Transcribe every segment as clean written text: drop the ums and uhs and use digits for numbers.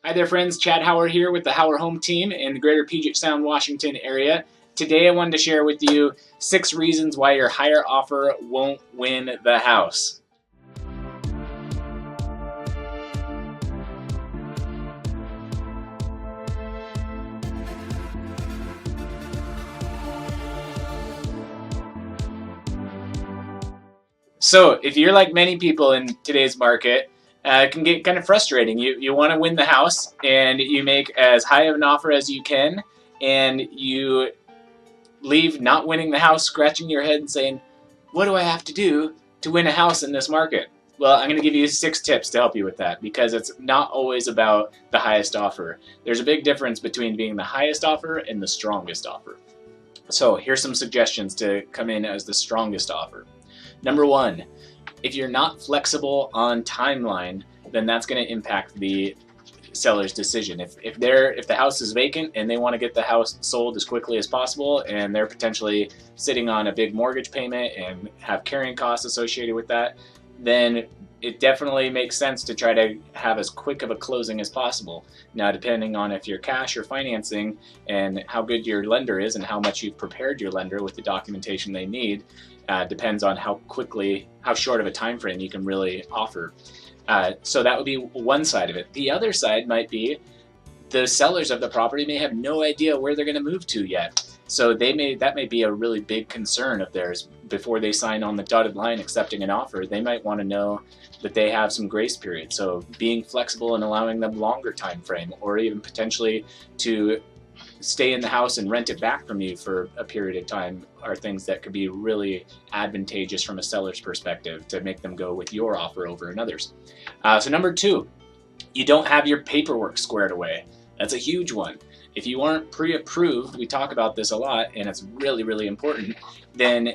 Hi there, friends. Chad Hauer here with the Hauer Home Team in the greater Puget Sound, Washington area. Today I wanted to share with you 6 reasons why your higher offer won't win the house. So if you're like many people in today's market, it can get kind of frustrating. You want to win the house and you make as high of an offer as you can, and you leave not winning the house scratching your head and saying, what do I have to do to win a house in this market? Well, I'm going to give you 6 tips to help you with that, because it's not always about the highest offer. There's a big difference between being the highest offer and the strongest offer. So here's some suggestions to come in as the strongest offer. Number 1, if you're not flexible on timeline, then that's going to impact the seller's decision. If the house is vacant and they want to get the house sold as quickly as possible, and they're potentially sitting on a big mortgage payment and have carrying costs associated with that, then it definitely makes sense to try to have as quick of a closing as possible. Now, depending on if you're cash or financing and how good your lender is and how much you've prepared your lender with the documentation they need, depends on how short of a time frame you can really offer. So that would be one side of it. The other side might be the sellers of the property may have no idea where they're going to move to yet. So that may be a really big concern of theirs. Before they sign on the dotted line accepting an offer, they might want to know that they have some grace period. So being flexible and allowing them longer time frame, or even potentially to stay in the house and rent it back from you for a period of time, are things that could be really advantageous from a seller's perspective to make them go with your offer over another's. So number 2, you don't have your paperwork squared away. That's a huge one. If you aren't pre-approved, we talk about this a lot and it's really, really important, then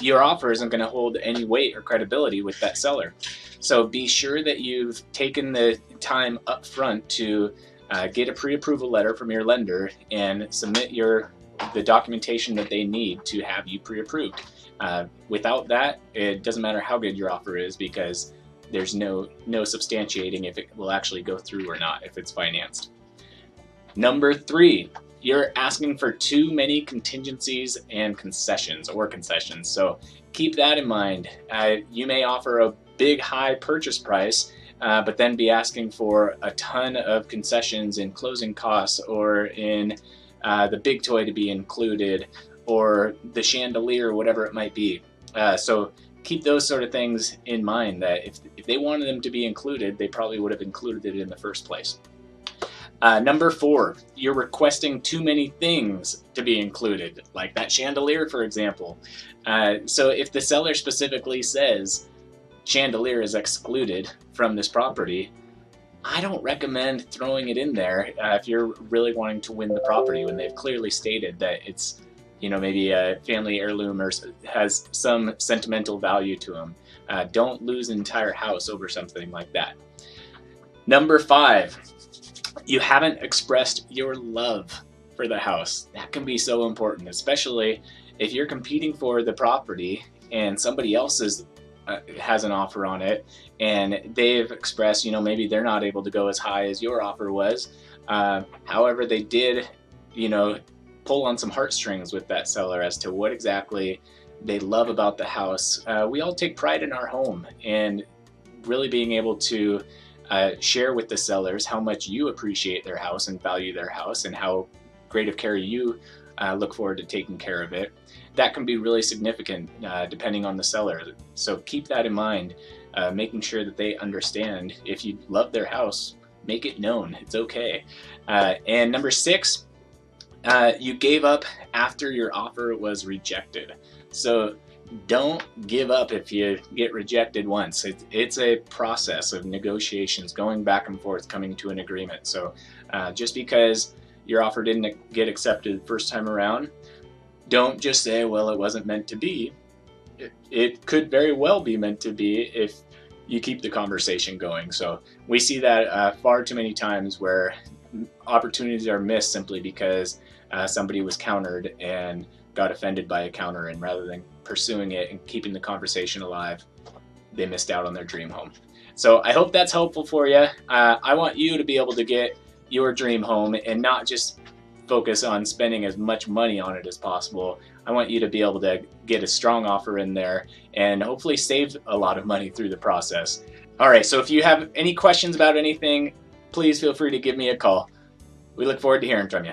your offer isn't going to hold any weight or credibility with that seller. So be sure that you've taken the time up front to get a pre-approval letter from your lender and submit the documentation that they need to have you pre-approved. Without that, it doesn't matter how good your offer is, because there's no substantiating if it will actually go through or not if it's financed. Number 3, you're asking for too many contingencies and concessions. So keep that in mind. You may offer a big high purchase price, but then be asking for a ton of concessions in closing costs, or in the big toy to be included, or the chandelier, whatever it might be. So keep those sort of things in mind, that if they wanted them to be included, they probably would have included it in the first place. Number 4, you're requesting too many things to be included, like that chandelier, for example. So if the seller specifically says chandelier is excluded from this property, I don't recommend throwing it in there if you're really wanting to win the property, when they've clearly stated that it's, maybe a family heirloom or has some sentimental value to them. Don't lose an entire house over something like that. Number 5, you haven't expressed your love for the house. That can be so important, especially if you're competing for the property and somebody else has an offer on it, and they've expressed, maybe they're not able to go as high as your offer was. However, they did, pull on some heartstrings with that seller as to what exactly they love about the house. We all take pride in our home, and really being able to share with the sellers how much you appreciate their house and value their house, and how great of care you look forward to taking care of it. That can be really significant depending on the seller. So keep that in mind, making sure that they understand if you love their house, make it known. It's okay. And number 6, you gave up after your offer was rejected. So don't give up if you get rejected once. It's a process of negotiations, going back and forth, coming to an agreement. So just because your offer didn't get accepted the first time around, don't just say, well, it wasn't meant to be. It could very well be meant to be if you keep the conversation going. So we see that far too many times, where opportunities are missed simply because somebody was countered and got offended by a counter, and rather than pursuing it and keeping the conversation alive, they missed out on their dream home. So I hope that's helpful for you. I want you to be able to get your dream home and not just focus on spending as much money on it as possible. I want you to be able to get a strong offer in there and hopefully save a lot of money through the process. All right, so if you have any questions about anything, please feel free to give me a call. We look forward to hearing from you.